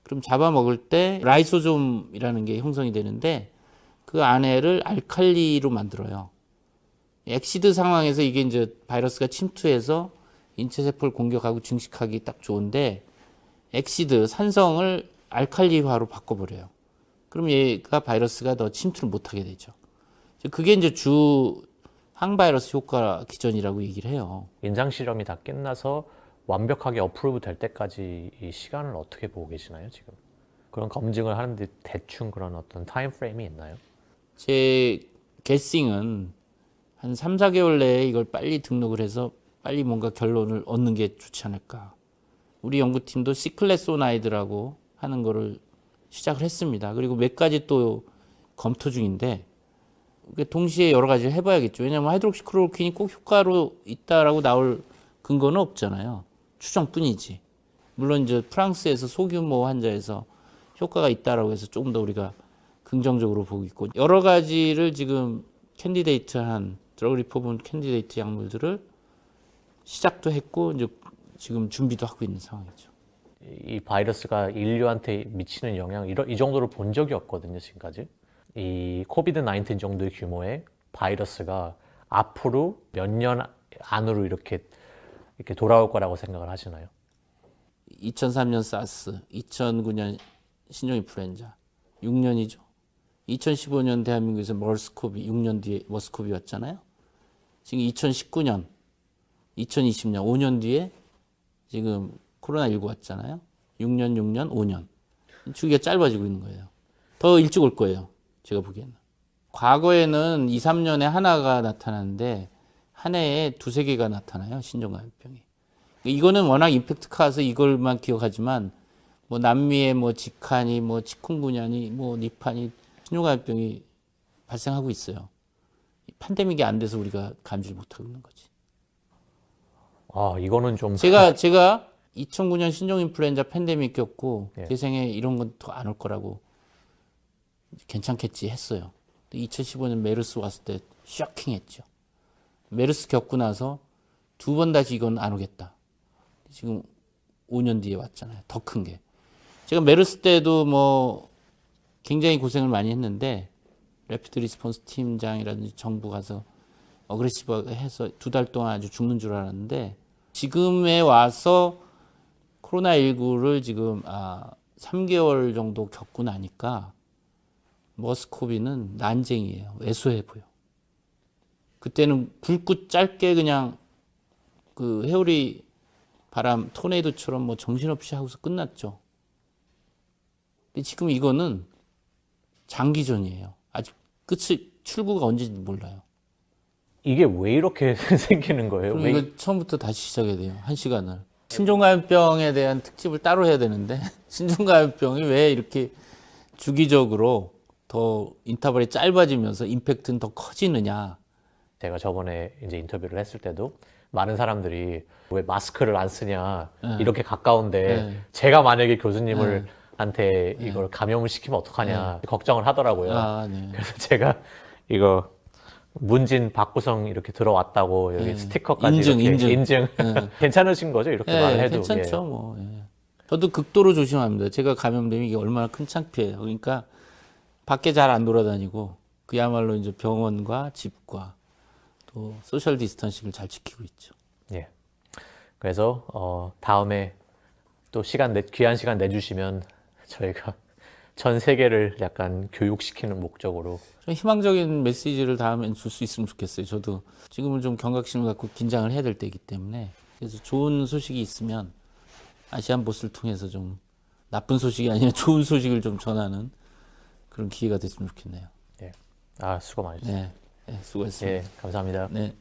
Speaker 2: 그럼 잡아먹을 때 라이소솜이라는 게 형성이 되는데 그 안에를 알칼리로 만들어요. 엑시드 상황에서 이게 이제 바이러스가 침투해서 인체 세포를 공격하고 증식하기 딱 좋은데, 엑시드 산성을 알칼리화로 바꿔버려요. 그럼 얘가 바이러스가 더 침투를 못하게 되죠. 그게 이제 주 항바이러스 효과 기전이라고 얘기를 해요.
Speaker 1: 임상 실험이 다 끝나서 완벽하게 어프로브 될 때까지 이 시간을 어떻게 보고 계시나요, 지금? 그런 검증을 하는데 대충 그런 어떤 타임 프레임이 있나요?
Speaker 2: 제 게싱은 한 3, 4개월 내에 이걸 빨리 등록을 해서 빨리 뭔가 결론을 얻는 게 좋지 않을까. 우리 연구팀도 시클레소나이드라고 하는 거를 시작을 했습니다. 그리고 몇 가지 또 검토 중인데 동시에 여러 가지를 해봐야겠죠. 왜냐하면 하이드록시클로로킨이 꼭 효과로 있다라고 나올 근거는 없잖아요. 추정뿐이지. 물론 이제 프랑스에서 소규모 환자에서 효과가 있다라고 해서 조금 더 우리가 긍정적으로 보고 있고, 여러 가지를 지금 캔디데이트한 드러그 리퍼버먼트 캔디데이트 약물들을 시작도 했고 이제 지금 준비도 하고 있는 상황이죠.
Speaker 1: 이 바이러스가 인류한테 미치는 영향 이 정도로 본 적이 없거든요, 지금까지. 이 코비드 19 정도의 규모의 바이러스가 앞으로 몇 년 안으로 이렇게 돌아올 거라고 생각을 하시나요?
Speaker 2: 2003년 사스, 2009년 신종인플루엔자, 6년이죠. 2015년 대한민국에서 머스코비, 6년 뒤에 머스코비 왔잖아요. 지금 2019년, 2020년, 5년 뒤에 지금 코로나19 왔잖아요. 6년, 5년. 주기가 짧아지고 있는 거예요. 더 일찍 올 거예요, 제가 보기에는. 과거에는 2, 3년에 하나가 나타나는데 한 해에 2, 3개가 나타나요, 신종감염병이. 이거는 워낙 임팩트 커서 이걸만 기억하지만 뭐 남미에 뭐 지칸이 뭐 치쿤구냐니 뭐 니파니 신종감염병이 발생하고 있어요. 팬데믹이 안 돼서 우리가 감지를 못하고 있는 거지.
Speaker 1: 아, 이거는 좀
Speaker 2: 제가 2009년 신종인플루엔자 팬데믹 겪고 제 생에 이런 건 더 안 올 거라고 괜찮겠지 했어요. 2015년 메르스 왔을 때 쇼킹했죠. 메르스 겪고 나서 2번 다시 이건 안 오겠다. 지금 5년 뒤에 왔잖아요. 더 큰 게. 제가 메르스 때도 뭐 굉장히 고생을 많이 했는데 래피드 리스폰스 팀장이라든지 정부 가서 어그레시브하게 해서 2달 동안 아주 죽는 줄 알았는데 지금에 와서 코로나19를 지금 3개월 정도 겪고 나니까 머스코비는 난쟁이에요. 왜소해 보여. 그때는 굵고 짧게 그냥 그 회오리 바람 토네이도처럼 뭐 정신없이 하고서 끝났죠. 근데 지금 이거는 장기전이에요. 아직 끝이 출구가 언제인지 몰라요.
Speaker 1: 이게 왜 이렇게 생기는 거예요?
Speaker 2: 그럼
Speaker 1: 왜
Speaker 2: 이거 처음부터 다시 시작해야 돼요. 1시간을. 신종감염병에 대한 특집을 따로 해야 되는데 신종감염병이 왜 이렇게 주기적으로 더 인터벌이 짧아지면서 임팩트는 더 커지느냐.
Speaker 1: 제가 저번에 이제 인터뷰를 했을 때도 많은 사람들이 왜 마스크를 안 쓰냐 이렇게 가까운데 제가 만약에 교수님을 한테 이걸 감염을 시키면 어떡하냐 걱정을 하더라고요.
Speaker 2: 네.
Speaker 1: 그래서 제가 이거 문진 박구성 이렇게 들어왔다고 여기 스티커까지 인증. 괜찮으신 거죠? 이렇게 말을 해도.
Speaker 2: 괜찮죠. 뭐. 저도 극도로 조심합니다. 제가 감염되면 이게 얼마나 큰 창피해요. 그러니까 밖에 잘 안 돌아다니고 그야말로 이제 병원과 집과 또 소셜 디스턴싱을 잘 지키고 있죠.
Speaker 1: 예. 그래서 다음에 또 귀한 시간 내주시면 저희가 전 세계를 약간 교육시키는 목적으로
Speaker 2: 좀 희망적인 메시지를 다음엔 줄 수 있으면 좋겠어요. 저도 지금은 좀 경각심을 갖고 긴장을 해야 될 때이기 때문에 그래서 좋은 소식이 있으면 아시안 보스를 통해서 좀 나쁜 소식이 아니라 좋은 소식을 좀 전하는 그런 기회가 됐으면 좋겠네요.
Speaker 1: 예. 수고 많으셨습니다.
Speaker 2: 네, 수고했습니다.
Speaker 1: 예, 감사합니다.
Speaker 2: 네.